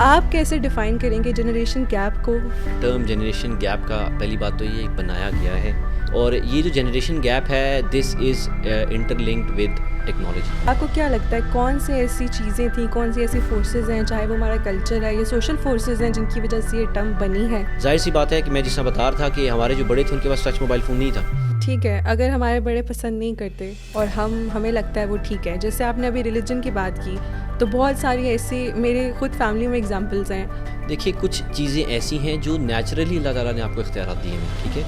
آپ کیسے ڈیفائن کریں گے جنریشن گیپ کو؟ ٹرم جنریشن گیپ کا پہلی بات تو یہ بنایا گیا ہے، اور یہ جو جنریشن گیپ ہے this is interlinked with technology. آپ کو کیا لگتا ہے کون سی ایسی چیزیں تھیں، کون سی ایسی فورسز ہیں، چاہے وہ ہمارا کلچر ہے یا سوشل فورسز ہیں، جن کی وجہ سے یہ ٹرم بنی ہے؟ ظاہر سی بات ہے کہ میں جس طرح بتا رہا تھا کہ ہمارے جو بڑے تھے ان کے پاس ٹچ موبائل فون نہیں تھا. ٹھیک ہے، اگر ہمارے بڑے پسند نہیں کرتے اور ہمیں لگتا ہے وہ ٹھیک ہے، جیسے آپ نے ابھی ریلیجن کی بات کی، تو بہت ساری ایسی میرے خود فیملی میں ایگزامپلز ہیں. دیکھیے کچھ چیزیں ایسی ہیں جو نیچرلی اللہ تعالیٰ نے آپ کو اختیارات دیے ہیں. ٹھیک ہے،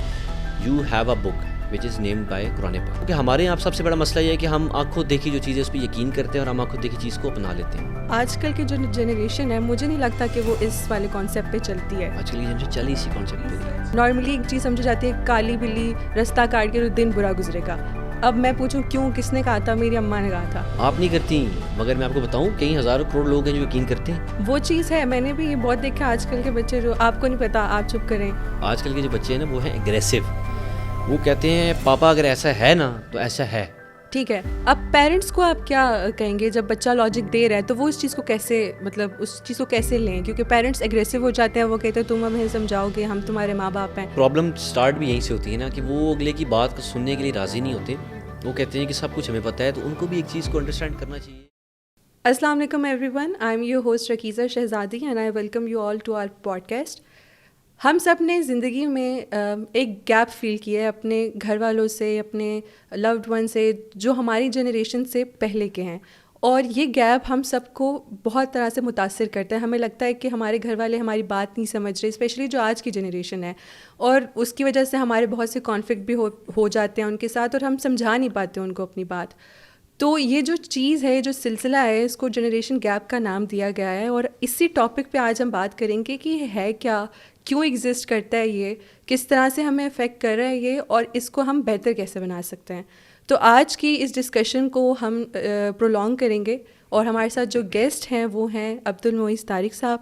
you have a book which is named by قرآن پاک. کیونکہ ہمارے یہاں سب سے بڑا مسئلہ یہ ہے کہ ہم آنکھوں دیکھی جو چیزیں اس پہ یقین کرتے ہیں اور ہم آنکھوں دیکھی چیز کو اپنا لیتے ہیں. آج کل کی جو جنریشن ہے مجھے نہیں لگتا کہ وہ اس والے کانسیپٹ پہ چلتی ہے. آج کل کی جنریشن چلی اسی کانسیپٹ پہ. نارملی ایک چیز سمجھی جاتی ہے، کالی بلی رستہ کاٹ کے دن برا گزرے گا. اب میں پوچھوں کیوں، کس نے کہا تھا؟ میری اماں نے کہا تھا. آپ نہیں کرتی، مگر میں آپ کو بتاؤں کئی ہزاروں کروڑ لوگ ہیں جو یقین کرتے ہیں. وہ چیز ہے، میں نے بھی یہ بہت دیکھا. آج کل کے بچے جو آپ کو نہیں پتا، آپ چپ کریں. آج کل کے جو بچے ہیں نا وہ ہیں اگریسو. وہ کہتے ہیں پاپا اگر ایسا ہے نا تو ایسا ہے. ٹھیک ہے، اب پیرنٹس کو آپ کیا کہیں گے جب بچہ لاجک دے رہا ہے تو وہ اس چیز کو کیسے، مطلب اس چیز کو کیسے لیں؟ کیونکہ پیرنٹس اگریسو ہو جاتے ہیں، وہ کہتے ہیں تم ہمیں سمجھاؤ گے، ہم تمہارے ماں باپ ہیں. پرابلم سٹارٹ بھی یہیں سے ہوتی ہے نا کہ وہ اگلے کی بات کو سننے کے لیے راضی نہیں ہوتے. وہ کہتے ہیں کہ سب کچھ ہمیں پتہ ہے، تو ان کو بھی ایک چیز کو انڈرسٹینڈ کرنا چاہیے. السلام علیکم everyone, I am your host Rakeeza Shehzadi and I welcome you all to our podcast. ہم سب نے زندگی میں ایک گیپ فیل کیا ہے اپنے گھر والوں سے، اپنے لوڈ ون سے، جو ہماری جنریشن سے پہلے کے ہیں، اور یہ گیپ ہم سب کو بہت طرح سے متاثر کرتا ہے. ہمیں لگتا ہے کہ ہمارے گھر والے ہماری بات نہیں سمجھ رہے، اسپیشلی جو آج کی جنریشن ہے، اور اس کی وجہ سے ہمارے بہت سے کانفلکٹ بھی ہو جاتے ہیں ان کے ساتھ، اور ہم سمجھا نہیں پاتے ان کو اپنی بات. تو یہ جو چیز ہے، جو سلسلہ ہے، اس کو جنریشن گیپ کا نام دیا گیا ہے، اور اسی ٹاپک پہ آج ہم بات کریں گے کہ یہ ہے کیا، کیوں ایگزسٹ کرتا ہے، یہ کس طرح سے ہمیں افیکٹ کر رہا ہے یہ، اور اس کو ہم بہتر کیسے بنا سکتے ہیں. تو آج کی اس ڈسکشن کو ہم پرولونگ کریں گے، اور ہمارے ساتھ جو گیسٹ ہیں وہ ہیں عبد Moiz Tariq sahab.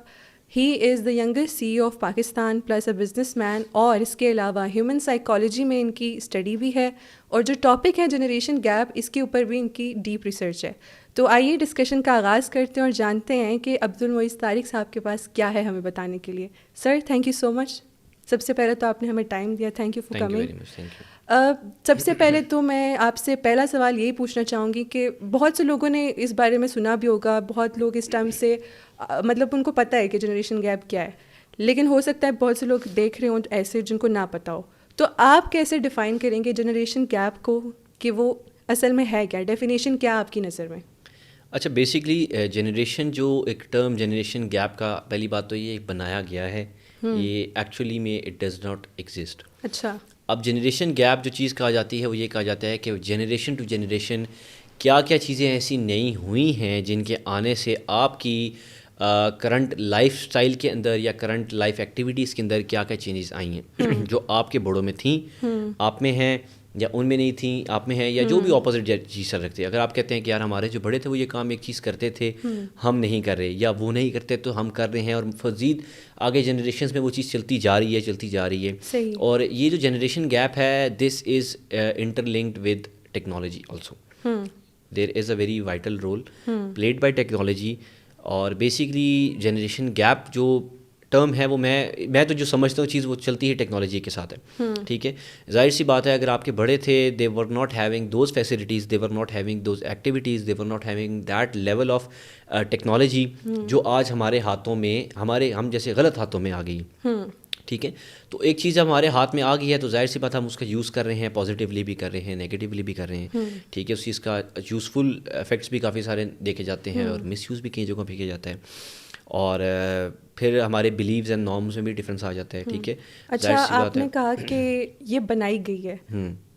He is the youngest C E O of Pakistan plus a businessman, اور اس کے علاوہ ہیومن سائیکالوجی میں ان کی اسٹڈی بھی ہے، اور جو ٹاپک ہے جنریشن گیپ، اس کے اوپر بھی ان کی ڈیپ ریسرچ ہے. تو آئیے ڈسکشن کا آغاز کرتے ہیں اور جانتے ہیں کہ عبد المعیز طارق صاحب کے پاس کیا ہے ہمیں بتانے کے لیے. سر تھینک یو سو مچ. سب سے پہلے تو آپ نے ہمیں ٹائم دیا، تھینک یو فار کمنگ. سب سے پہلے تو میں آپ سے پہلا سوال یہی پوچھنا چاہوں گی کہ بہت سے لوگوں نے اس بارے میں سنا بھی ہوگا، بہت لوگ اس ٹائم سے مطلب ان کو پتہ ہے کہ جنریشن گیپ کیا ہے، لیکن ہو سکتا ہے بہت سے لوگ دیکھ رہے ہوں ایسے جن کو نہ پتہ ہو. تو آپ کیسے ڈیفائن کریں گے جنریشن گیپ کو، کہ وہ اصل میں ہے کیا، ڈیفینیشن کیا آپ کی نظر میں؟ اچھا، بیسکلی جنریشن جو ایک ٹرم جنریشن گیپ کا پہلی بات تو یہ بنایا گیا ہے، یہ ایکچولی میں اٹ ڈز ناٹ ایگزسٹ. اچھا. اب جنریشن گیپ جو چیز کہا جاتی ہے وہ یہ کہا جاتا ہے کہ جنریشن ٹو جنریشن کیا کیا چیزیں ایسی نئی ہوئی ہیں جن کے آنے سے آپ کی کرنٹ لائف سٹائل کے اندر یا کرنٹ لائف ایکٹیویٹیز کے اندر کیا کیا چینجز آئی ہیں جو آپ کے بڑوں میں تھیں، آپ میں ہیں، یا ان میں نہیں تھیں، آپ میں ہیں، یا جو بھی اپوزٹ چیز چل رکھتے ہیں. اگر آپ کہتے ہیں کہ یار ہمارے جو بڑے تھے وہ یہ کام ایک چیز کرتے تھے، ہم نہیں کر رہے، یا وہ نہیں کرتے تو ہم کر رہے ہیں، اور مزید آگے جنریشنز میں وہ چیز چلتی جا رہی ہے. صحیح. اور یہ جو جنریشن گیپ ہے this is interlinked with technology also. There is a very vital role played by technology. اور بیسکلی جنریشن گیپ جو ٹرم ہے وہ میں تو جو سمجھتا ہوں چیز وہ چلتی ہے ٹیکنالوجی کے ساتھ ہے. ٹھیک ہے، ظاہر سی بات ہے اگر آپ کے بڑے تھے they were not having those facilities, they were not having those activities, they were not having that level of technology جو آج ہمارے ہاتھوں میں، ہم جیسے غلط ہاتھوں میں آ گئی. ٹھیک ہے، تو ایک چیز ہمارے ہاتھ میں آ گئی ہے تو ظاہر سی بات ہم اس کا یوز کر رہے ہیں، پازیٹیولی بھی کر رہے ہیں، نیگیٹیولی بھی کر رہے ہیں. ٹھیک ہے، اس چیز کا یوزفل افیکٹس بھی کافی سارے دیکھے جاتے ہیں، اور مس یوز بھی کئی جگہوں پہ کیا جاتا ہے. اور پھر ہمارے بلیوز اینڈ نارمز میں بھی ڈفرینس آ جاتا ہے. ٹھیک ہے. اچھا، آپ نے کہا کہ یہ بنائی گئی ہے،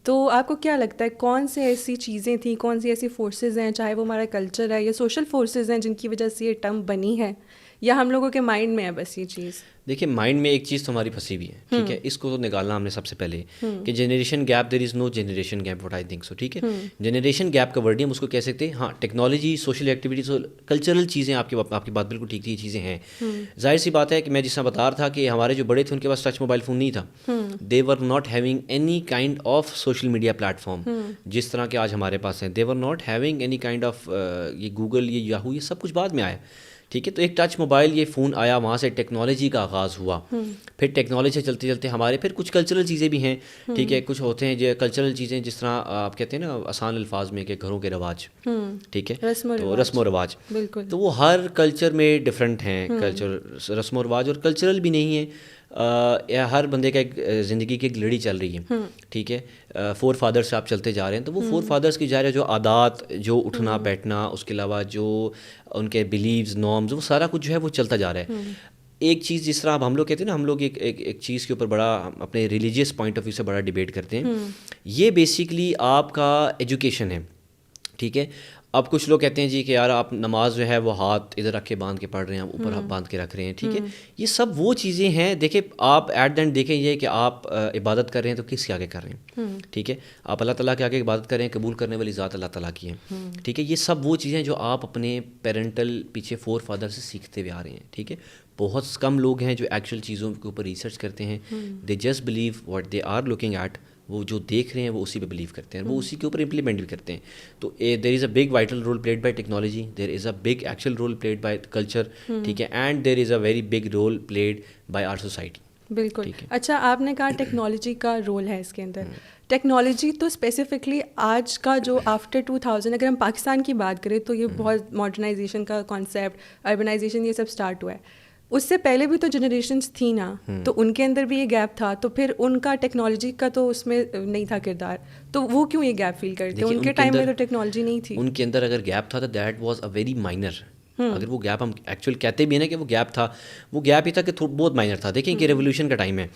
تو آپ کو کیا لگتا ہے کون سے ایسی چیزیں تھیں، کون سی ایسی فورسز ہیں، چاہے وہ ہمارا کلچر ہے یا سوشل فورسز ہیں، جن کی وجہ سے یہ ٹرم بنی ہے، یا ہم لوگوں کے مائنڈ میں ہے بس یہ چیز؟ دیکھیے مائنڈ میں ایک چیز تو ہماری پھنسی ہوئی ہے. ٹھیک ہے، اس کو تو نکالنا ہم نے سب سے پہلے کہ generation gap, there is no generation gap what I think so. ٹھیک ہے، جنریشن گیپ کا ورڈ ہم اس کو کہہ سکتے ہیں. ہاں، ٹیکنالوجی، سوشل ایکٹیویٹیز اور کلچرل چیزیں، آپ کی بات بالکل ٹھیک تھی، یہ چیزیں ہیں. ظاہر سی بات ہے کہ میں جس طرح بتا رہا تھا کہ ہمارے جو بڑے تھے ان کے پاس ٹچ موبائل فون نہیں تھا. They were not having any kind of social media platform جس طرح کے آج ہمارے پاس ہیں. They were not having any kind of یہ گوگل، یہ یاہو، یہ سب کچھ بعد میں آیا. ٹھیک ہے. تو ایک ٹچ موبائل یہ فون آیا, وہاں سے ٹیکنالوجی کا آغاز ہوا. پھر ٹیکنالوجی سے چلتے چلتے ہمارے پھر کچھ کلچرل چیزیں بھی ہیں, ٹھیک ہے, کچھ ہوتے ہیں جو کلچرل چیزیں, جس طرح آپ کہتے ہیں نا آسان الفاظ میں کہ گھروں کے رواج, ٹھیک ہے, تو رسم و رواج, تو وہ ہر کلچر میں ڈفرینٹ ہیں. کلچر رسم و رواج اور کلچرل بھی نہیں ہے, ہر بندے کا ایک زندگی کی ایک لڑی چل رہی ہے, ٹھیک ہے. فور فادرس سے آپ چلتے جا رہے ہیں, تو وہ فور فادرس کی ظاہر ہے جو عادات, جو اٹھنا بیٹھنا, اس کے علاوہ جو ان کے بلیوز, نارمز, وہ سارا کچھ جو ہے وہ چلتا جا رہا ہے. ایک چیز جس طرح اب ہم لوگ کہتے ہیں نا, ہم لوگ ایک چیز کے اوپر بڑا اپنے ریلیجیس پوائنٹ آف ویو سے بڑا ڈیبیٹ کرتے ہیں. یہ بیسیکلی آپ کا ایجوکیشن ہے, ٹھیک ہے. اب کچھ لوگ کہتے ہیں جی کہ یار آپ نماز جو ہے وہ ہاتھ ادھر رکھ کے باندھ کے پڑھ رہے ہیں, اوپر باندھ کے رکھ رہے ہیں, ٹھیک ہے. یہ سب وہ چیزیں ہیں, دیکھیں آپ ایٹ دا اینڈ دیکھیں یہ کہ آپ عبادت کر رہے ہیں تو کس کے آگے کر رہے ہیں, ٹھیک ہے. آپ اللہ تعالیٰ کے آگے عبادت کر رہے ہیں, قبول کرنے والی ذات اللہ تعالیٰ کی ہے, ٹھیک ہے. یہ سب وہ چیزیں جو آپ اپنے پیرنٹل پیچھے فور فادر سے سیکھتے ہوئے آ رہے ہیں, ٹھیک ہے. بہت کم لوگ ہیں جو ایکچوئل چیزوں کے اوپر ریسرچ کرتے ہیں. They just believe what they are looking at, وہ جو دیکھ رہے ہیں وہ اسی پہ بلیو کرتے ہیں, وہ اسی کے اوپر امپلیمنٹ بھی کرتے ہیں. تو there is a big vital role played by technology, there is a big actual role played by culture, ٹھیک ہے, and there is a very big role played by our society. بالکل. اچھا, آپ نے کہا ٹیکنالوجی کا رول ہے اس کے اندر. ٹیکنالوجی تو اسپیسیفکلی آج کا جو آفٹر 2000 اگر ہم پاکستان کی بات کریں تو یہ بہت ماڈرنائزیشن کا کانسیپٹ, اربنائزیشن, یہ سب اسٹارٹ ہوا ہے. اس سے پہلے بھی تو جنریشنس تھیں نا, تو ان کے اندر بھی یہ گیپ تھا, تو پھر ان کا ٹیکنالوجی کا تو اس میں نہیں تھا کردار, تو وہ کیوں یہ گیپ فیل کرتے ہیں؟ ان کے ٹائم میں تو ٹیکنالوجی نہیں تھی. ان کے اندر اگر گیپ تھا تو that was a very minor. اگر وہ گیپ ہم ایکچوئل کہتے بھی ہیں نا کہ وہ گیپ تھا, وہ گیپ ہی تھا کہ بہت مائنر تھا. دیکھیں کہ ریولیوشن کا ٹائم ہے,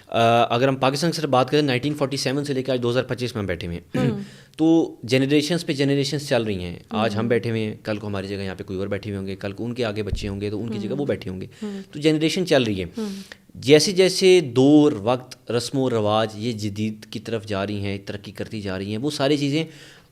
اگر ہم پاکستان سے بات کریں 1947 سے لے کے آج 2025 میں ہم بیٹھے ہوئے ہیں, تو جنریشنس پہ جنریشنس چل رہی ہیں. آج ہم بیٹھے ہوئے ہیں, کل کو ہماری جگہ یہاں پہ کوئی اور بیٹھے ہوئے ہوں گے, کل کو ان کے آگے بچے ہوں گے تو ان کی جگہ وہ بیٹھے ہوں گے. تو جنریشن چل رہی ہے. جیسے جیسے دور, وقت, رسم و رواج یہ جدید کی طرف جا رہی ہیں, ترقی کرتی جا رہی ہیں, وہ ساری چیزیں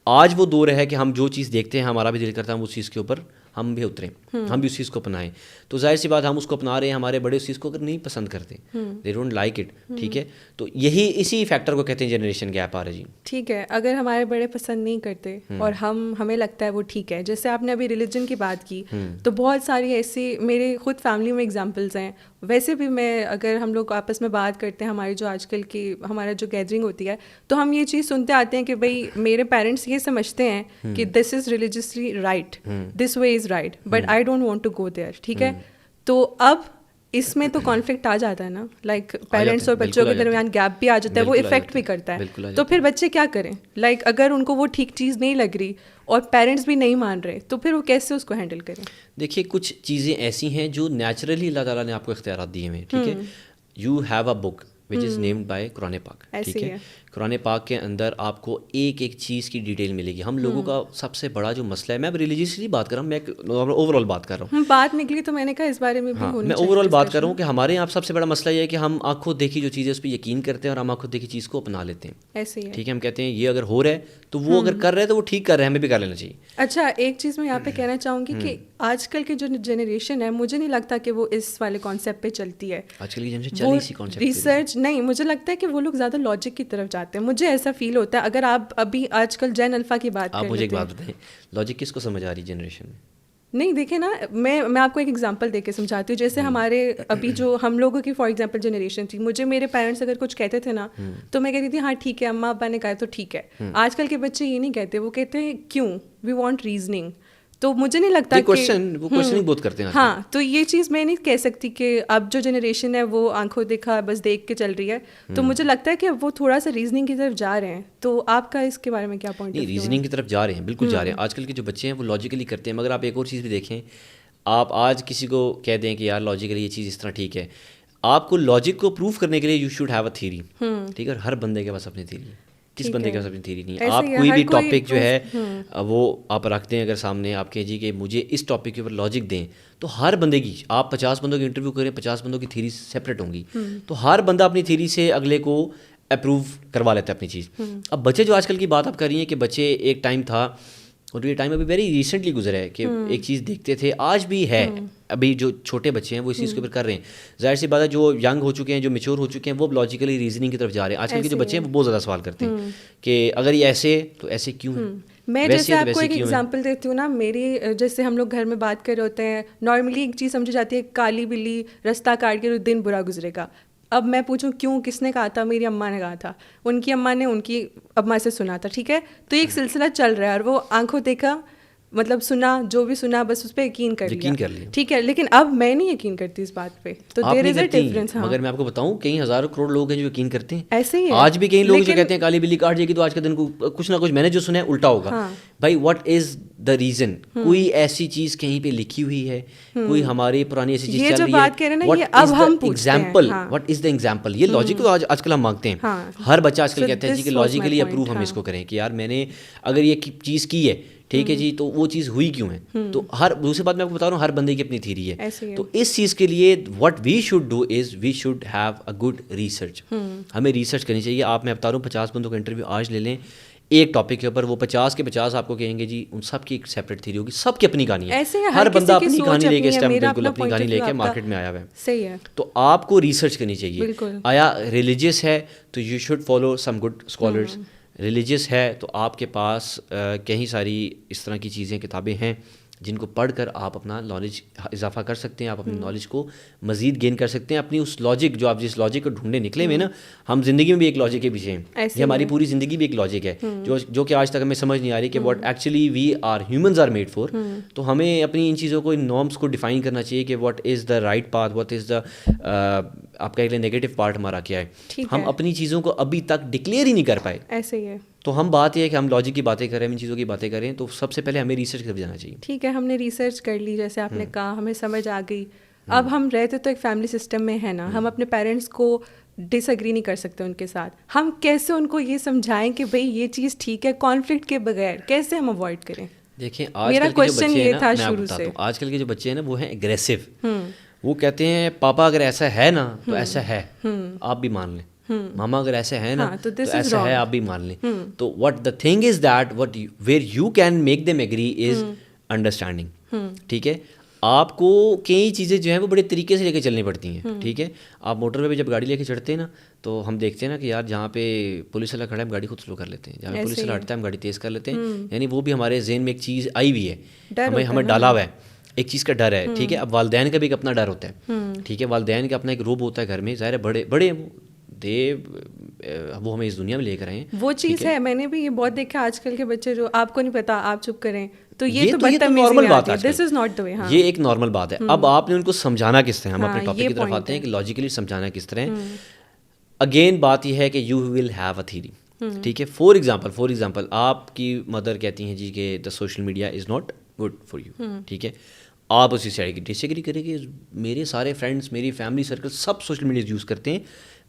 آج وہ دور ہے کہ ہم جو چیز دیکھتے ہیں ہمارا بھی دل کرتا ہے ہم اس چیز کے اوپر ہم بھی اتریں, ہم بھی اس چیز کو اپنائیں. تو ظاہر سی بات ہم اس کو اپنا رہے ہیں, ہمارے بڑے اس چیز کو اگر نہیں پسند کرتے, دے ڈونٹ لائک اٹ, ٹھیک ہے. تو یہی اسی فیکٹر کو کہتے ہیں جنریشن گیپ آ رہا ہے. جی ٹھیک ہے, اگر ہمارے بڑے پسند نہیں کرتے اور ہمیں لگتا ہے وہ ٹھیک ہے, جیسے آپ نے ابھی ریلیجن کی بات کی, تو بہت ساری ایسی میرے خود فیملی میں ایگزامپلس ہیں. ویسے بھی میں اگر ہم لوگ آپس میں بات کرتے ہیں, ہماری جو آج کل کی ہمارا جو گیدرنگ ہوتی ہے, تو ہم یہ چیز سنتے آتے ہیں کہ بھائی میرے پیرنٹس یہ سمجھتے ہیں کہ this is religiously right, this way is right, but I don't want to go there, ٹھیک ہے. تو اب اس میں تو کانفلکٹ آ جاتا ہے نا, لائک پیرنٹس اور بچوں کے درمیان گیپ بھی آ جاتا ہے, وہ افیکٹ بھی کرتا ہے. تو پھر بچے کیا کریں, لائک اگر ان کو وہ ٹھیک چیز نہیں لگ رہی اور پیرنٹس بھی نہیں مان رہے, تو پھر وہ کیسے اس کو ہینڈل کریں؟ دیکھیے کچھ چیزیں ایسی ہیں جو نیچرلی اللہ تعالیٰ نے آپ کو اختیارات دیے ہوئے ہیں, ٹھیک ہے. You have a book which is named by قرآن پاک, ٹھیک ہے. قرآن پاک کے اندر آپ کو ایک ایک چیز کی ڈیٹیل ملے گی. ہم لوگوں کا سب سے بڑا جو مسئلہ ہے, میں اب ریلیجیسلی بات کر رہا ہوں, میں اوور آل بات کر رہا ہوں, بات نکلی تو میں نے کہا اس بارے میں بھی میں اوور آل بات کر رہا ہوں کہ ہمارے یہاں سب سے بڑا مسئلہ یہ ہے کہ ہم آنکھوں دیکھی جو چیز ہے اس پہ یقین کرتے ہیں اور ہم آنکھوں دیکھی چیز کو اپنا لیتے ہیں, ایسے ہی, ٹھیک ہے. ہم کہتے ہیں یہ اگر ہو رہا ہے تو وہ اگر کر رہے ہیں تو وہ ٹھیک کر رہے ہیں, ہمیں بھی کر لینا چاہیے. اچھا, ایک چیز میں یہاں پہ کہنا چاہوں گی کہ آج کل کی جو جنریشن ہے, مجھے نہیں لگتا کہ وہ اس والے کانسیپٹ پہ چلتی ہے. آج کل کی جنریشن چلی اسی کانسیپٹ پہ, ریسرچ نہیں, مجھے لگتا ہے کہ وہ لوگ زیادہ لاجک کی طرف جاتے ہیں, مجھے ایسا فیل ہوتا ہے. اگر آپ ابھی آج کل جین الفا کی بات آپ مجھے ایک بات بتائیں, لاجک کس کو سمجھ آ رہی جنریشن میں؟ نہیں, دیکھیں نا, میں آپ کو ایک ایگزامپل دے کے سمجھاتی ہوں. جیسے ہمارے ابھی جو ہم لوگوں کی فار ایگزامپل جنریشن تھی, مجھے میرے پیرنٹس اگر کچھ کہتے تھے نا, تو میں کہتی تھی ہاں ٹھیک ہے, اماں ابا نے کہا تو ٹھیک ہے. آج کل کے بچے یہ نہیں کہتے, وہ کہتے ہیں کیوں, وی وانٹ ریزننگ. تو مجھے نہیں لگتا کوشچننگ بہت کرتے ہیں. ہاں, تو یہ چیز میں نہیں کہہ سکتی کہ اب جو جنریشن ہے وہ آنکھوں دیکھا بس دیکھ کے چل رہی ہے. تو مجھے لگتا ہے کہ وہ تھوڑا سا ریزننگ کی طرف جا رہے ہیں. تو آپ کا اس کے بارے میں کیا پوائنٹ؟ نہیں, ریزننگ کی طرف جا رہے ہیں, بالکل جا رہے ہیں. آج کل کے جو بچے ہیں وہ لاجیکلی کرتے ہیں. مگر آپ ایک اور چیز بھی دیکھیں, آپ آج کسی کو کہہ دیں کہ یار لاجیکلی یہ چیز اس طرح ٹھیک ہے, آپ کو لاجک کو پروف کرنے کے لیے you should have a theory, ٹھیک ہے. ہر بندے کے پاس اپنی تھیری ہے, کس بندے کے پاس اپنی تھیری نہیں ہے. آپ کوئی بھی ٹاپک جو ہے وہ آپ رکھ دیں اگر سامنے, آپ کہیں جی کہ مجھے اس ٹاپک کے اوپر لاجک دیں, تو ہر بندے کی, آپ 50 بندوں کی انٹرویو کریں, 50 بندوں کی تھیری سیپریٹ ہوں گی, تو ہر بندہ اپنی تھیری سے اگلے کو اپروو کروا لیتا ہے اپنی چیز. اب بچے جو آج کل کی بات آپ کر رہی ہیں کہ بچے ایک ٹائم تھا اور یہ ٹائم ابھی ویری ریسنٹلی گزرا ہے کہ ایک چیز دیکھتے تھے, آج بھی ہے, ابھی جو چھوٹے بچے ہیں وہ اس چیز کے اوپر کر رہے ہیں. ظاہر سی بات ہے جو ینگ ہو چکے ہیں, جو میچور ہو چکے ہیں, وہ لاجیکلی ریزننگ کی طرف جا رہے ہیں. آج کل کے جو بچے ہیں وہ بہت زیادہ سوال کرتے ہیں کہ اگر یہ ایسے تو ایسے کیوں ہیں. میں جیسے آپ کو ایک ایگزامپل دیتی ہوں نا, میری جیسے ہم لوگ گھر میں بات کر رہے ہوتے ہیں, نارملی ایک چیز سمجھی جاتی ہے کالی بلی رستہ کاٹ کے دن برا گزرے گا. اب میں پوچھوں کیوں, کس نے کہا تھا؟ میری اماں نے کہا تھا, ان کی اماں نے ان کی اماں سے سنا تھا. ٹھیک ہے, تو ایک سلسلہ چل رہا ہے اور وہ آنکھوں دیکھا, مطلب سنا, جو بھی سنا بس اس پہ یقین کر لیا. ٹھیک ہے, لیکن اب میں نہیں یقین کرتی اس بات پہ, تو دیر از اے ڈفرنس. مگر میں آپ کو بتاؤں کئی ہزاروں کروڑ لوگ ہیں جو یقین کرتے ہیں. ایسے ہی آج بھی کئی لوگ جو کہتے ہیں کالی بلی کاٹ جائے گی تو آج کے دن کو کچھ نہ کچھ میں نے جو سنا ہے الٹا ہوگا. بھائی واٹ از دا ریزن؟ کوئی ایسی چیز کہیں پہ لکھی ہوئی ہے, کوئی ہماری پرانی ایسی چیز چل رہی ہے, واٹ از دا ایگزامپل؟ یہ لاجک تو آج کل ہم مانگتے ہیں. ہر بچہ آج کل کہتا ہے جی کہ لاجیکلی اپروو ہم اس کو کریں کہ یار میں نے اگر یہ چیز کی ہے, ٹھیک ہے جی, تو وہ چیز ہوئی کیوں ہے. تو ہر دوسری بات میں آپ کو بتا رہا ہوں, ہر بندے کی اپنی تھیری ہے. تو اس چیز کے لیے what we should do is we should have a good research. ہمیں ریسرچ کرنی چاہیے. آپ میں بتا رہا ہوں 50 بندوں کا انٹرویو آج لے لیں ایک ٹاپک کے اوپر, وہ 50 کے 50 آپ کو کہیں گے جی ان سب کی ایک سیپریٹ تھیوری ہوگی, سب کی اپنی کہانی ہے. ہر بندہ اپنی کہانی لے کے اس ٹائم بالکل اپنی کہانی لے کے مارکیٹ میں آیا ہوا ہے. صحیح ہے. تو آپ کو ریسرچ کرنی چاہیے. آیا ریلیجیس ہے تو you should follow some good scholars. Religious ہے تو آپ کے پاس کئی ساری اس طرح کی چیزیں, کتابیں ہیں جن کو پڑھ کر آپ اپنا نالج اضافہ کر سکتے ہیں, آپ اپنی نالج کو مزید گین کر سکتے ہیں. اپنی اس لاجک جو آپ جس لاجک کو ڈھونڈنے نکلے ہوئے نا, ہم زندگی میں بھی ایک لاجک کے پیچھے ہیں. یہ ہماری پوری زندگی بھی ایک لاجک ہے جو کہ آج تک ہمیں سمجھ نہیں آ رہی کہ what actually we are humans are made for. تو ہمیں اپنی ان چیزوں کو, ان نارمس کو ڈیفائن کرنا چاہیے کہ what is the right path, what is the آپ کہہ لیں نیگیٹو پارٹ ہمارا کیا ہے. ہم اپنی چیزوں کو ابھی تک ڈکلیئر ہی نہیں کر پائے. ایسے ہی ہے. تو ہم بات یہ ہے کہ ہم لاجک کی باتیں کریں, ان چیزوں کی باتیں کریں, تو سب سے پہلے ہمیں ریسرچ کی طرف جانا چاہیے. ٹھیک ہے, ہم نے ریسرچ کر لی جیسے آپ نے کہا, ہمیں سمجھ آ گئی. اب ہم رہتے تو ایک فیملی سسٹم میں ہے نا, ہم اپنے پیرنٹس کو ڈس ایگری نہیں کر سکتے ان کے ساتھ. ہم کیسے ان کو یہ سمجھائیں کہ بھائی یہ چیز ٹھیک ہے, کانفلکٹ کے بغیر کیسے ہم اوائڈ کریں؟ دیکھیں میرا کوشچن یہ تھا شروع سے. آج کل کے جو بچے ہیں نا وہ ہیں اگریسو. وہ کہتے ہیں پاپا اگر ایسا ہے نا تو ایسا ہے, آپ بھی مان لیں. ماما اگر ایسے ہے نا تو ایسا ہے, آپ بھی مان لیں. تو what the thing is that what where you can make them agree is understanding. ٹھیک ہے, آپ کو کئی چیزیں جو ہیں وہ بڑے طریقے سے لے کے چلنی پڑتی ہیں. ٹھیک ہے, آپ موٹر وے پہ جب گاڑی لے کے چڑھتے ہیں نا تو ہم دیکھتے ہیں نا کہ یار جہاں پہ پولیس والا کھڑا ہے ہم گاڑی خود سلو کر لیتے ہیں, جہاں پہ پولیس والا ہٹتا ہے ہم گاڑی تیز کر لیتے ہیں. یعنی وہ بھی ہمارے ذہن میں ایک چیز آئی ہوئی ہے, ہمیں ڈالا ہوا ہے, ایک چیز کا ڈر ہے. ٹھیک ہے, اب والدین کا بھی ایک اپنا ڈر ہوتا ہے. ٹھیک ہے, والدین کا اپنا ایک روب ہوتا ہے گھر میں, ظاہر ہے بڑے بڑے وہ ہمیں اس دنیا میں لے کر آئے ہیں. وہ چیز ہے, میں نے بھی یہ بہت دیکھا آج کل کے بچے جو آپ کو نہیں پتا آپ چپ کریں, تو یہ تو نارمل بات ہے. دس از ناٹ دا وے. یہ ایک نارمل بات ہے. اب آپ نے ان کو سمجھانا کس طرح, ہم اپنے ٹاپک کی طرف آتے ہیں کہ لاجیکلی سمجھانا کس طرح. اگین بات یہ ہے کہ you will have a theory. ٹھیک ہے, فار ایگزامپل آپ کی مدر کہتی ہیں جی کہ the social media is not good for you. ٹھیک ہے, آپ اسی سے ڈس ایگری کریں گے, میرے سارے فرینڈس, میری فیملی سرکل سب سوشل میڈیا یوز کرتے ہیں,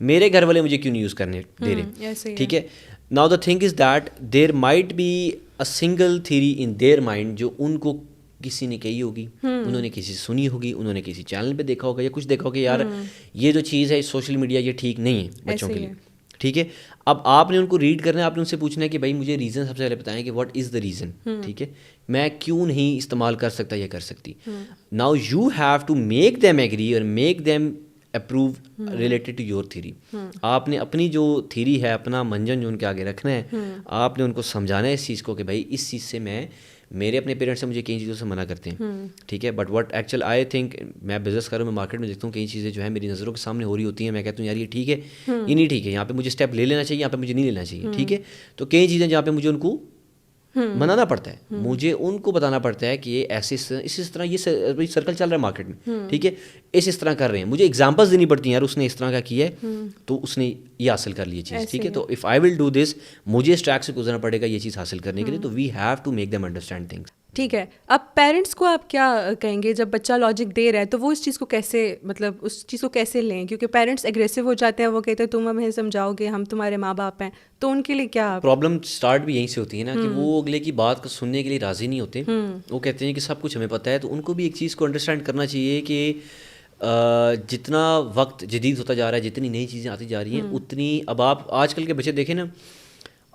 میرے گھر والے مجھے کیوں نہیں یوز کرنے دے رہے. ٹھیک ہے, now the thing is that there might be a single theory in their mind جو ان کو کسی نے کہی ہوگی, انہوں نے کسی سے سنی ہوگی, انہوں نے کسی چینل پہ دیکھا ہوگا یا کچھ دیکھا ہوگا, یار یہ جو چیز ہے سوشل میڈیا یہ ٹھیک نہیں ہے بچوں کے لیے. ٹھیک ہے, اب آپ نے ان کو ریڈ کرنا ہے, آپ نے ان سے پوچھنا ہے کہ بھائی مجھے ریزن سب سے پہلے بتائیں کہ واٹ از دا ریزن. ٹھیک ہے, میں کیوں نہیں استعمال کر سکتا یا کر سکتی. Now you have to make them agree اور make them approve related to your theory. آپ نے اپنی جو تھیری ہے, اپنا منجن جو ان کے آگے رکھنا ہے, آپ نے ان کو سمجھانا ہے اس چیز کو کہ بھائی اس چیز سے میرے اپنے پیرنٹس سے مجھے کئی چیزوں سے منع کرتے ہیں. ٹھیک ہے, but what actual I think, میں بزنس کروں, میں مارکیٹ میں دیکھتا ہوں کئی چیزیں جو ہے میری نظروں کے سامنے ہو رہی ہوتی ہیں, میں کہتا ہوں یار یہ ٹھیک ہے, یہ نہیں ٹھیک ہے, یہاں پہ مجھے اسٹیپ لے لینا چاہیے, یہاں پہ مجھے نہیں لینا چاہیے. ٹھیک ہے, تو کئی چیزیں جہاں پہ مجھے ان کو منانا پڑتا ہے, مجھے ان کو بتانا پڑتا ہے کہ یہ ایسے اس طرح یہ سرکل چل رہا ہے مارکیٹ میں. ٹھیک ہے, اس طرح کر رہے ہیں, مجھے ایگزامپلس دینی پڑتی ہیں, یار اس نے اس طرح کا کیا ہے تو اس نے یہ حاصل کر لی چیز. ٹھیک ہے, تو if I will do this, مجھے اس ٹریک سے گزرنا پڑے گا یہ چیز حاصل کرنے کے لیے. تو we have to make them understand things. ٹھیک ہے, اب پیرنٹس کو آپ کیا کہیں گے جب بچہ لاجک دے رہا ہے تو وہ اس چیز کو کیسے, مطلب اس چیز کو کیسے لیں, کیونکہ پیرنٹس ایگریسو ہو جاتے ہیں, وہ کہتے ہیں تم ہمیں سمجھاؤ گے, ہم تمہارے ماں باپ ہیں, تو ان کے لیے کیا پرابلم اسٹارٹ بھی یہیں سے ہوتی ہے نا کہ وہ اگلے کی بات کو سننے کے لیے راضی نہیں ہوتے. وہ کہتے ہیں کہ سب کچھ ہمیں پتہ ہے. تو ان کو بھی ایک چیز کو انڈرسٹینڈ کرنا چاہیے کہ جتنا وقت جدید ہوتا جا رہا ہے, جتنی نئی چیزیں آتی جا رہی ہیں, اتنی اب آپ آج کل کے بچے دیکھیں نا,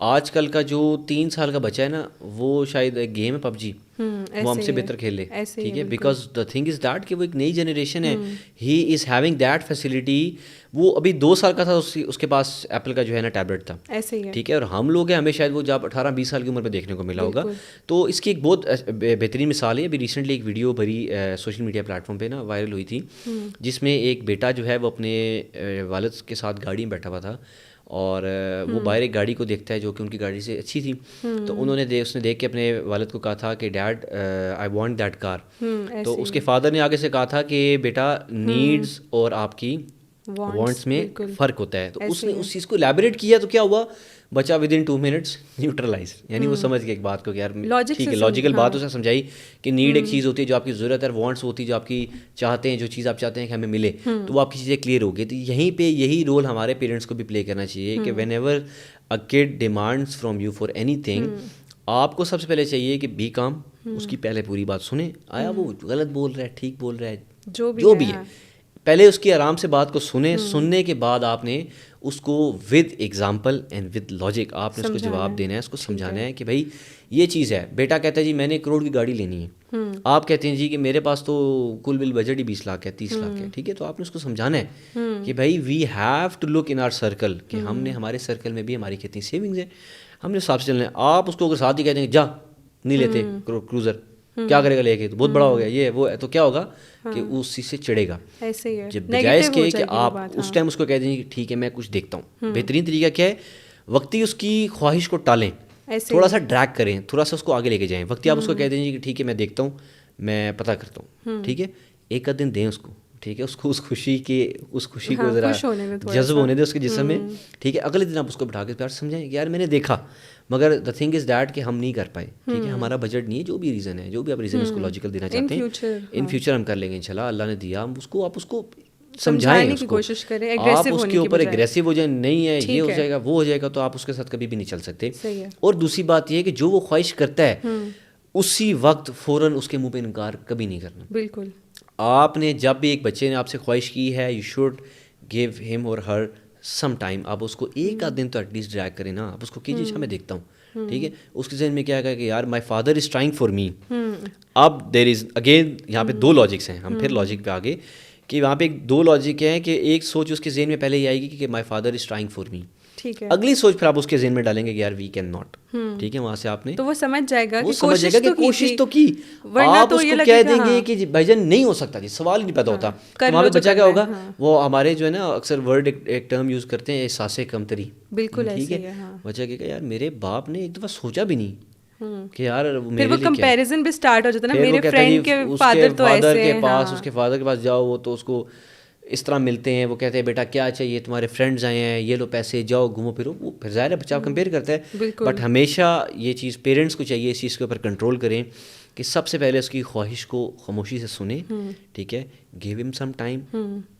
آج کل کا جو 3 سال کا بچہ ہے نا, وہ شاید ایک گیم ہے پب جی, وہ ہم سے بہتر کھیل لے, ٹھیک ہے, because the thing is that کہ وہ ایک نئی جنریشن ہے, ہی از ہیونگ دیٹ فیسلٹی. وہ ابھی 2 سال کا تھا, اس کے پاس ایپل کا جو ہے نا ٹیبلٹ تھا, ٹھیک ہے, اور ہم لوگ ہیں ہمیں شاید وہ جب 18-20 سال کی عمر پہ دیکھنے کو ملا ہوگا. تو اس کی ایک بہت بہترین مثال ہے. ابھی ریسنٹلی ایک ویڈیو بھری سوشل میڈیا پلیٹ فارم پہ نا وائرل ہوئی تھی, جس میں ایک بیٹا جو ہے وہ اپنے والد کے ساتھ گاڑی میں بیٹھا ہوا تھا, اور وہ باہر ایک گاڑی کو دیکھتا ہے جو کہ ان کی گاڑی سے اچھی تھی. تو اس نے دیکھ کے اپنے والد کو کہا تھا کہ dad I want that car. تو اس کے فادر نے آگے سے کہا تھا کہ بیٹا نیڈز اور آپ کی وانٹس میں فرق ہوتا ہے. تو اس نے اس چیز کو الیبوریٹ کیا, تو کیا ہوا, بچہ ود ان 2 منٹس نیوٹرلائز, یعنی وہ سمجھ گیا ایک بات کو کہ یار ٹھیک ہے, لاجیکل بات اسے سمجھائی کہ نیڈ ایک چیز ہوتی ہے جو آپ کی ضرورت ہے, وانٹس ہوتی ہے جو آپ کی چاہتے ہیں, جو چیز آپ چاہتے ہیں کہ ہمیں ملے, تو وہ آپ کی چیزیں کلیئر ہو گئی. تو یہیں پہ یہی رول ہمارے پیرنٹس کو بھی پلے کرنا چاہیے کہ when ever a could demands from you for any thing, آپ کو سب سے پہلے چاہیے کہ بی کام, اس کی پہلے پوری بات سنیں, آیا وہ غلط بول رہا ہے, ٹھیک بول رہا ہے, جو بھی ہے, پہلے اس کی آرام سے بات کو سنیں. سننے کے بعد آپ نے اس کو with example and with logic آپ نے اس کو جواب دینا ہے, اس کو سمجھانا ہے کہ بھائی یہ چیز ہے. بیٹا کہتا ہے جی میں نے 1 کروڑ کی گاڑی لینی ہے, آپ کہتے ہیں جی کہ میرے پاس تو کل بل بجٹ ہی 20 لاکھ ہے, 30 لاکھ ہے, ٹھیک ہے. تو آپ نے اس کو سمجھانا ہے کہ بھائی we have to look in our circle, کہ ہم نے ہمارے سرکل میں بھی ہماری کتنی سیونگز ہیں, ہم نے حساب سے چلنا ہے. آپ اس کو اگر ساتھ ہی کہہ دیں گے جا نہیں لیتے کروزر, کیا کرے گا لے کے, تو بہت بڑا ہو گیا یہ وہ ہے, تو کیا ہوگا کہ اس چیز سے چڑھے گا. جب بجائے اس کے کہ آپ اس ٹائم اس کو کہہ دیں کہ ٹھیک ہے میں کچھ دیکھتا ہوں, بہترین طریقہ کیا ہے, وقتی اس کی خواہش کو ٹالیں, تھوڑا سا ڈریگ کریں, تھوڑا سا اس کو آگے لے کے جائیں. وقتی آپ اس کو کہہ دیں کہ ٹھیک ہے میں دیکھتا ہوں, میں پتہ کرتا ہوں, ٹھیک ہے, ایک آدھ دن دیں اس کو, ٹھیک ہے, اس کو اس خوشی کو ذرا جذب ہونے دیں اس کے جسم میں, ٹھیک ہے. اگلے دن آپ اس کو بٹھا کے پیار سمجھائیں کہ یار میں نے دیکھا, مگر دا تھنگ از دیٹ کہ ہم نہیں کر پائے, ٹھیک ہے, ہمارا بجٹ نہیں ہے, جو بھی ریزن ہے, جو بھی آپ ریزن اس کو لاجیکل دینا چاہتے ہیں, ان فیوچر ہم کر لیں گے انشاءاللہ, اللہ نے دیا, ہم اس کو آپ اس کو سمجھائیں, اس کو کوشش کریں, آپ اس کے اوپر اگریسو ہو جائیں, نہیں ہے یہ ہو جائے گا وہ ہو جائے گا, تو آپ اس کے ساتھ کبھی بھی نہیں چل سکتے. اور دوسری بات یہ ہے کہ جو وہ خواہش کرتا ہے اسی وقت فوراً اس کے منہ پہ انکار کبھی نہیں کرنا. بالکل, آپ نے جب بھی ایک بچے نے آپ سے خواہش کی ہے, یو شوڈ گیو ہم اور ہر سم ٹائم. آپ اس کو ایک آدھ دن تو ایٹ لیسٹ ڈریگ کریں نا, آپ اس کو کیجیے اچھا میں دیکھتا ہوں, ٹھیک ہے. اس کے ذہن میں کیا ہے کہ یار my father is trying for me. اب دیر از اگین یہاں پہ 2 لاجکس ہیں, ہم پھر لاجک پہ آگے کہ وہاں پہ 2 لاجک ہیں کہ ایک سوچ اس کے ذہن میں پہلے یہ آئے گی کہ my father is trying for me, ٹھیک ہے. اگلی سوچ پھر آپ اس کے ذہن میں ڈالیں گے کہ یار وی کین ناٹ, ٹھیک ہے. وہاں سے آپ نے تو وہ سمجھ جائے گا کہ کوشش تو کی, آپ اس کو کہہ دیں گے کہ بھائی جان نہیں ہو سکتا, جی سوال ہی نہیں پیدا ہوتا. تو وہاں پہ بچہ کیا ہوگا, وہ ہمارے جو ہے نا اکثر ورڈ ایک ٹرم یوز کرتے ہیں احساس کمتری, بالکل, ٹھیک ہے. بچہ کہے گا یار میرے باپ نے ایک دفعہ سوچا بھی نہیں کہ یار پھر وہ کمپیریزن بھی سٹارٹ ہو جاتا ہے نا, میرے فرینڈ کے فادر تو ایسے ہیں, اس کے فادر کے پاس جاؤ وہ تو اس کو اس طرح ملتے ہیں, وہ کہتے ہیں بیٹا کیا چاہیے, تمہارے فرینڈز آئے ہیں, یہ لو پیسے, جاؤ گھومو پھرو. وہ پھر ظاہر ہے بچہ کمپیئر کرتا ہے, بٹ ہمیشہ یہ چیز پیرنٹس کو چاہیے اس چیز کے اوپر کنٹرول کریں کہ سب سے پہلے اس کی خواہش کو خاموشی سے سنیں, ٹھیک ہے, گیو ہم سم ٹائم.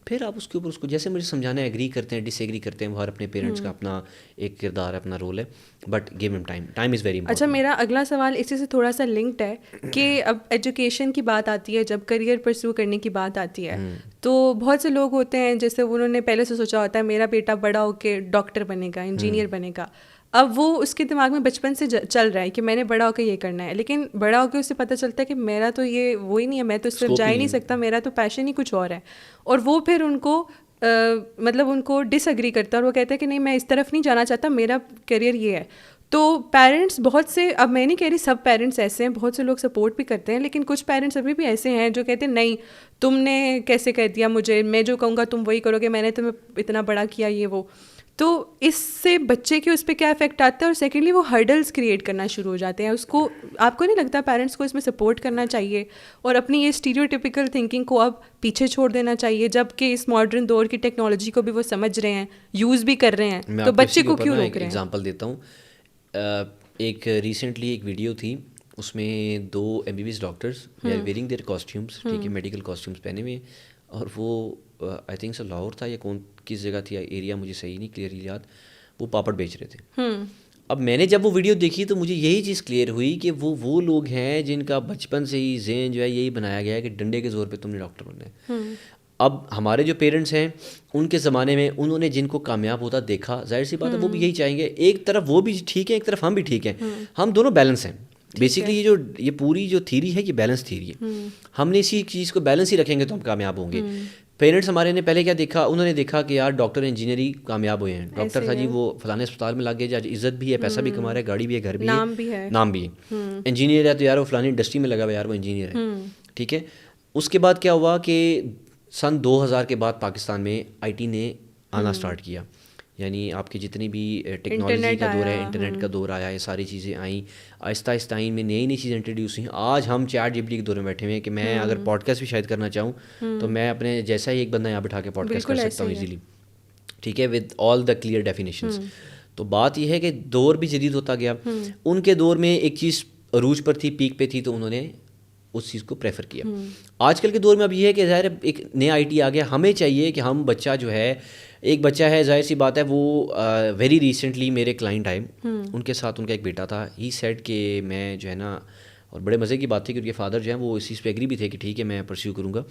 پھر آپ اس کے اوپر اس کو جیسے مجھے سمجھانا ہے, ایگری کرتے ہیں, ڈس ایگری کرتے ہیں, وہ ہر اپنے پیرنٹس کا اپنا ایک کردار ہے, اپنا رول ہے, بٹ گیو ہم time. Time is very important. اچھا, میرا اگلا سوال اسی سے تھوڑا سا لنکڈ ہے کہ اب ایجوکیشن کی بات آتی ہے, جب کریئر پرسو کرنے کی بات آتی ہے, تو بہت سے لوگ ہوتے ہیں جیسے انہوں نے پہلے سے سوچا ہوتا ہے میرا بیٹا بڑا ہو کے ڈاکٹر بنے گا, انجینئر بنے گا. اب وہ اس کے دماغ میں بچپن سے چل رہا ہے کہ میں نے بڑا ہو کے یہ کرنا ہے, لیکن بڑا ہو کے اسے پتہ چلتا ہے کہ میرا تو یہ وہی نہیں ہے, میں تو اس طرف جا ہی نہیں سکتا, میرا تو پیشن ہی کچھ اور ہے. اور وہ پھر ان کو مطلب ان کو ڈس ایگری کرتا ہے, اور وہ کہتا ہے کہ نہیں میں اس طرف نہیں جانا چاہتا, میرا کیریئر یہ ہے. تو پیرنٹس بہت سے, اب میں نہیں کہہ رہی سب پیرنٹس ایسے ہیں, بہت سے لوگ سپورٹ بھی کرتے ہیں, لیکن کچھ پیرنٹس ابھی بھی ایسے ہیں جو کہتے ہیں نہیں تم نے کیسے کہہ دیا مجھے, میں جو کہوں گا تم وہی کرو گے, میں نے تمہیں اتنا بڑا کیا یہ وہ. تو اس سے بچے کے اس پہ کیا افیکٹ آتا ہے, اور سیکنڈلی وہ ہرڈلس کریٹ کرنا شروع ہو جاتے ہیں. اس کو آپ کو نہیں لگتا پیرنٹس کو اس میں سپورٹ کرنا چاہیے اور اپنی یہ اسٹیریوٹیپیکل تھنکنگ کو اب پیچھے چھوڑ دینا چاہیے, جب کہ اس ماڈرن دور کی ٹیکنالوجی کو بھی وہ سمجھ رہے ہیں, یوز بھی کر رہے ہیں, تو بچے کو کیوں روک رہے ہیں؟ ایگزامپل دیتا ہوں. ایک ریسنٹلی ایک ویڈیو تھی, اس میں 2 MBBS doctors they are wearing their costumes, ٹھیک ہے, میڈیکل کاسٹیومس پہنے ہوئے, اور وہ آئی تھنک سو لاہور تھا یا کون کس جگہ تھی, ایریا مجھے صحیح نہیں کلیئرلی یاد, وہ پاپڑ بیچ رہے تھے. اب میں نے جب وہ ویڈیو دیکھی تو مجھے یہی چیز کلیئر ہوئی کہ وہ لوگ ہیں جن کا بچپن سے ہی ذہن جو ہے یہی بنایا گیا ہے کہ ڈنڈے کے زور پہ تم نے ڈاکٹر بننا ہے. اب ہمارے جو پیرنٹس ہیں ان کے زمانے میں انہوں نے جن کو کامیاب ہوتا دیکھا, ظاہر سی بات ہے وہ بھی یہی چاہیں گے. ایک طرف وہ بھی ٹھیک ہے, ایک طرف ہم بھی ٹھیک ہیں, ہم دونوں بیلنس ہیں. بیسکلی یہ پوری جو تھیری ہے یہ بیلنس تھیری ہے. ہم نے اسی چیز کو بیلنس ہی رکھیں گے تو ہم کامیاب ہوں گے. پیرنٹس ہمارے نے پہلے کیا دیکھا, انہوں نے دیکھا کہ یار ڈاکٹر انجینئر کامیاب ہوئے ہیں, ڈاکٹر تھا جی وہ فلانے اسپتال میں لگ گئے, جی عزت بھی ہے, پیسہ بھی کما رہا ہے, گاڑی بھی ہے, گھر بھی ہے, نام بھی ہے. انجینئر ہے تو یار وہ فلانی انڈسٹری میں لگا ہوا ہے, یار وہ انجینئر ہے. ٹھیک ہے. اس کے بعد کیا ہوا کہ سن 2000 کے بعد پاکستان میں آئی ٹی نے آنا اسٹارٹ کیا. یعنی آپ کے جتنی بھی ٹیکنالوجی کا دور ہے, انٹرنیٹ کا دور آیا, یہ ساری چیزیں آئیں, آہستہ آہستہ آئیں, میں نئی نئی چیزیں انٹروڈیوس ہوئیں. آج ہم چیٹ جی پی ٹی کے دور میں بیٹھے ہوئے ہیں کہ میں اگر پوڈ کاسٹ بھی شاید کرنا چاہوں تو میں اپنے جیسا ہی ایک بندہ یہاں بٹھا کے پوڈ کاسٹ کر سکتا ہوں ایزیلی. ٹھیک ہے, with all the clear definitions. تو بات یہ ہے کہ دور بھی جدید ہوتا گیا. ان کے دور میں ایک چیز عروج پر تھی, پیک پہ تھی, تو انہوں نے اس چیز کو پریفر کیا. آج کل کے دور میں اب یہ ہے کہ ظاہر ایک نیا آئی ٹی آ گیا, ہمیں چاہیے کہ ہم بچہ جو ہے, ایک بچہ ہے, ظاہر سی بات ہے, وہ ویری ریسنٹلی میرے کلائنٹ آئے, ان کے ساتھ ان کا ایک بیٹا تھا. ہی سیڈ کہ میں جو ہے نا, اور بڑے مزے کی بات تھی کہ ان کے فادر جو ہیں وہ اس چیز پہ ایگری بھی تھے کہ ٹھیک ہے میں پرسیو کروں گا,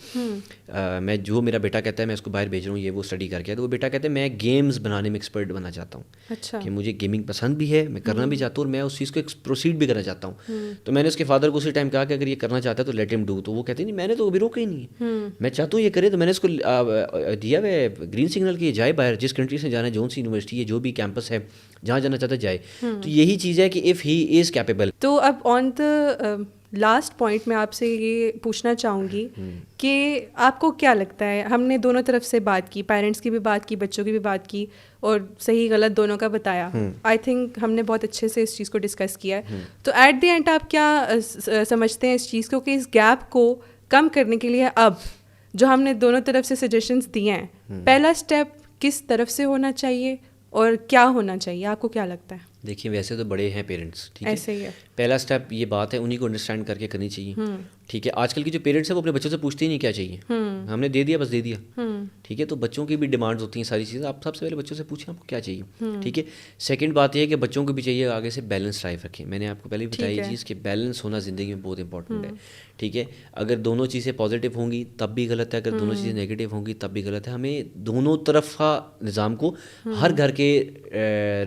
میں جو میرا بیٹا کہتا ہے میں اس کو باہر بھیج رہا ہوں, یہ وہ اسٹڈی کر کے. تو وہ بیٹا کہتے ہیں میں گیمز بنانے میں ایکسپرٹ بننا چاہتا ہوں, کہ مجھے گیمنگ پسند بھی ہے, میں کرنا بھی چاہتا ہوں, اور میں اس چیز کو پروسیڈ بھی کرنا چاہتا ہوں. تو میں نے اس کے فادر کو اسی ٹائم کہا کہ اگر یہ کرنا چاہتا ہے تو لیٹ ہم ڈو. تو وہ کہتے ہیں نہیں, میں نے تو ابھی روکا ہی نہیں ہے, میں چاہتا ہوں یہ کرے. تو میں نے اس کو دیا ہے گرین سگنل کہ یہ جائے باہر, جس کنٹری سے جانا ہے, جون سی یونیورسٹی ہے, جو بھی کیمپس ہے, جہاں جانا چاہتا ہے جائے. تو یہی چیز ہے کہ اف ہی از کیپیبل. تو اب آن دا لاسٹ پوائنٹ میں آپ سے یہ پوچھنا چاہوں گی کہ آپ کو کیا لگتا ہے, ہم نے دونوں طرف سے بات کی, پیرنٹس کی بھی بات کی, بچوں کی بھی بات کی, اور صحیح غلط دونوں کا بتایا. آئی تھنک ہم نے بہت اچھے سے اس چیز کو ڈسکس کیا ہے. تو ایٹ دی اینڈ آپ کیا سمجھتے ہیں اس چیز کو, کہ اس گیپ کو کم کرنے کے لیے اب جو ہم نے دونوں طرف سے سجیشنس دیے ہیں, پہلا اسٹیپ کس طرف سے ہونا چاہیے اور کیا ہونا چاہیے, آپ کو کیا لگتا ہے؟ دیکھیے ویسے تو بڑے ہیں پیرنٹس, ٹھیک ہے, ایسے ہی ہے. پہلا اسٹیپ یہ بات ہے انہیں کو انڈرسٹینڈ کر کے کرنی چاہیے. ٹھیک ہے, آج کل کی جو پیرنٹس ہیں وہ اپنے بچوں سے پوچھتے ہی نہیں کیا چاہیے, ہم نے دے دیا بس دے دیا. ٹھیک ہے, تو بچوں کی بھی ڈیمانڈز ہوتی ہیں ساری چیزیں, آپ سب سے پہلے بچوں سے پوچھیں آپ کو کیا چاہیے. ٹھیک ہے. سیکنڈ بات یہ ہے کہ بچوں کو بھی چاہیے آگے سے بیلنس لائف رکھیں. میں نے آپ کو پہلے بھی بتایا یہ چیز کہ بیلنس ہونا زندگی میں بہت امپورٹنٹ ہے. ٹھیک ہے, اگر دونوں چیزیں پازیٹیو ہوں گی تب بھی غلط ہے, اگر دونوں چیزیں نیگیٹیو ہوں گی تب بھی غلط ہے. ہمیں دونوں طرف کا نظام کو, ہر گھر کے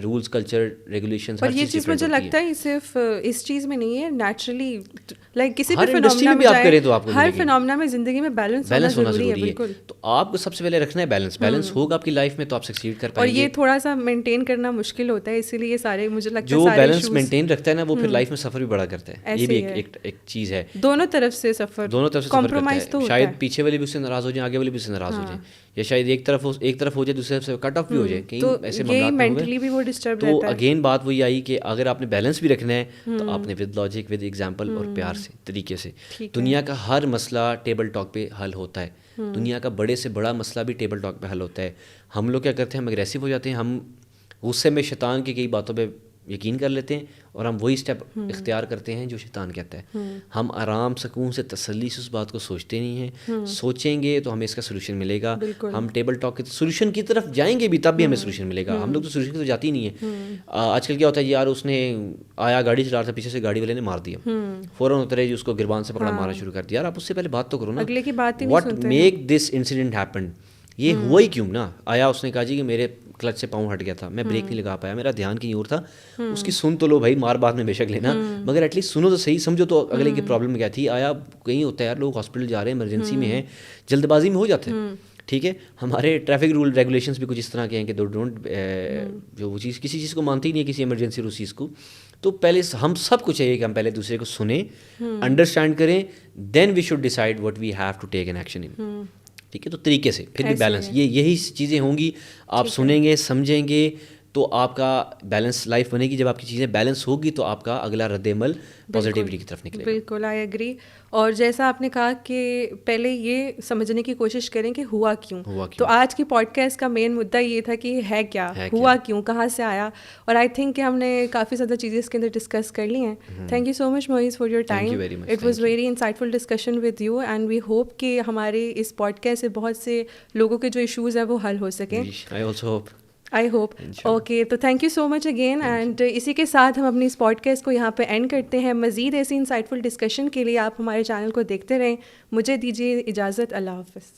رولز, کلچر, ریگولیشن, اور یہ چیز مجھے لگتا ہے صرف اس چیز میں نہیں ہے, نیچرلی لائک کسی بھی فنومینا میں جائے, ہر فنومینا میں زندگی میں بیلنس ہونا ضروری ہے. بالکل. تو آپ کو سب سے پہلے رکھنا ہے بیلنس. بیلنس ہوگا آپ کی لائف میں تو آپ سکسیڈ کر پائیں گے. اور یہ تھوڑا سا مینٹین کرنا مشکل ہوتا ہے, اسی لیے یہ سارے مجھے لگتا ہے جو بیلنس مینٹین رکھتا ہے نا وہ پھر لائف میں سفر بھی بڑا کرتا ہے. یہ بھی ایک چیز ہے, دونوں طرف سے سفر, دونوں طرف سے کمپرومائز تو شاید پیچھے والے بھی اس سے ناراض ہو جائیں, آگے والے بھی اس سے ناراض ہو جائیں, یا شاید ایک طرف ہو جائے دوسرے طرف سے کٹ آف بھی ہو جائے, کہیں ایسے معاملات. تو اگین بات وہی آئی کہ اگر آپ نے بیلنس بھی رکھنا ہے تو آپ نے ود لاجک, ود ایگزامپل اور پیار سے, طریقے سے. دنیا کا ہر مسئلہ ٹیبل ٹاک پہ حل ہوتا ہے. دنیا کا بڑے سے بڑا مسئلہ بھی ٹیبل ٹاک پہ حل ہوتا ہے. ہم لوگ کیا کرتے ہیں, ہم اگریسو ہو جاتے ہیں, ہم غصے میں شیطان کی کئی باتوں پہ یقین کر لیتے ہیں, اور ہم وہی اسٹیپ اختیار کرتے ہیں جو شیطان کہتا ہے. ہم آرام سکون سے تسلی سے اس بات کو سوچتے نہیں ہیں, سوچیں گے تو ہمیں اس کا سولوشن ملے گا. ہم ٹیبل ٹاک کے سولوشن کی طرف جائیں گے بھی تب بھی ہمیں سولوشن ملے گا. ہم لوگ تو سولوشن کی طرف جاتی نہیں ہیں. آج کل کیا ہوتا ہے, یار اس نے آیا گاڑی چلا رہا تھا, پیچھے سے گاڑی والے نے مار دیا, فوراً اترے جی, اس کو گربان سے پکڑا مارنا شروع کر دیا. یار آپ اس سے پہلے بات تو کرو نا, اگلے کی بات ہی what make this incident happen, یہ ہوا ہی کیوں نا. آیا اس نے کہا جی کہ میرے کلچ سے پاؤں ہٹ گیا تھا, میں بریک نہیں لگا پایا, میرا دھیان کہیں اور تھا. اس کی سن تو لو بھائی, مار بعد میں بے شک لینا, مگر ایٹ لیسٹ سنو تو صحیح, سمجھو تو اگلے کی پرابلم کیا تھی. آیا کہیں ہوتا ہے یار, لوگ ہاسپٹل جا رہے ہیں, ایمرجنسی میں ہیں, جلد بازی میں ہو جاتے ہیں. ٹھیک ہے, ہمارے ٹریفک رول ریگولیشنس بھی کچھ اس طرح کے ہیں کہ ڈونٹ, جو وہ چیز کسی چیز کو مانتی ہی نہیں ہے, کسی ایمرجنسی اور اس چیز کو. تو پہلے ہم سب کو چاہیے کہ ہم پہلے دوسرے کو سنیں, انڈرسٹینڈ کریں, then we should decide what we have to take an action in. ٹھیک ہے, تو طریقے سے پھر بھی بیلنس, یہی چیزیں ہوں گی. آپ سنیں گے, سمجھیں گے, تو آپ کا بیلنس لائف بنے گی. جب آپ کی چیزیں بیلنس ہوگی تو آپ کا اگلا رد عمل پازیٹیوٹی کی طرف نکلے گا. بالکل, آئی ایگری. اور جیسا آپ نے کہا کہ پہلے یہ سمجھنے کی کوشش کریں کہ ہوا کیوں. تو آج کی پوڈ کاسٹ کا مین مدعا یہ تھا کہ ہے کیا, ہوا کیوں, کہاں سے آیا. اور آئی تھنک کہ ہم نے کافی زیادہ چیزیں اس کے اندر ڈسکس کر لی ہیں. Thank you so much Moiz for your time. It was very insightful discussion with you, and we hope کہ ہمارے اس پوڈ کاسٹ سے بہت سے لوگوں کے جو ایشوز ہیں وہ حل ہو سکیں. I hope. اوکے, تو thank you so much again. And اسی کے ساتھ ہم اپنی اس پوڈ کاسٹ کو یہاں پہ اینڈ کرتے ہیں. مزید ایسی انسائٹفل ڈسکشن کے لیے آپ ہمارے چینل کو دیکھتے رہیں. مجھے دیجیے اجازت, اللہ حافظ.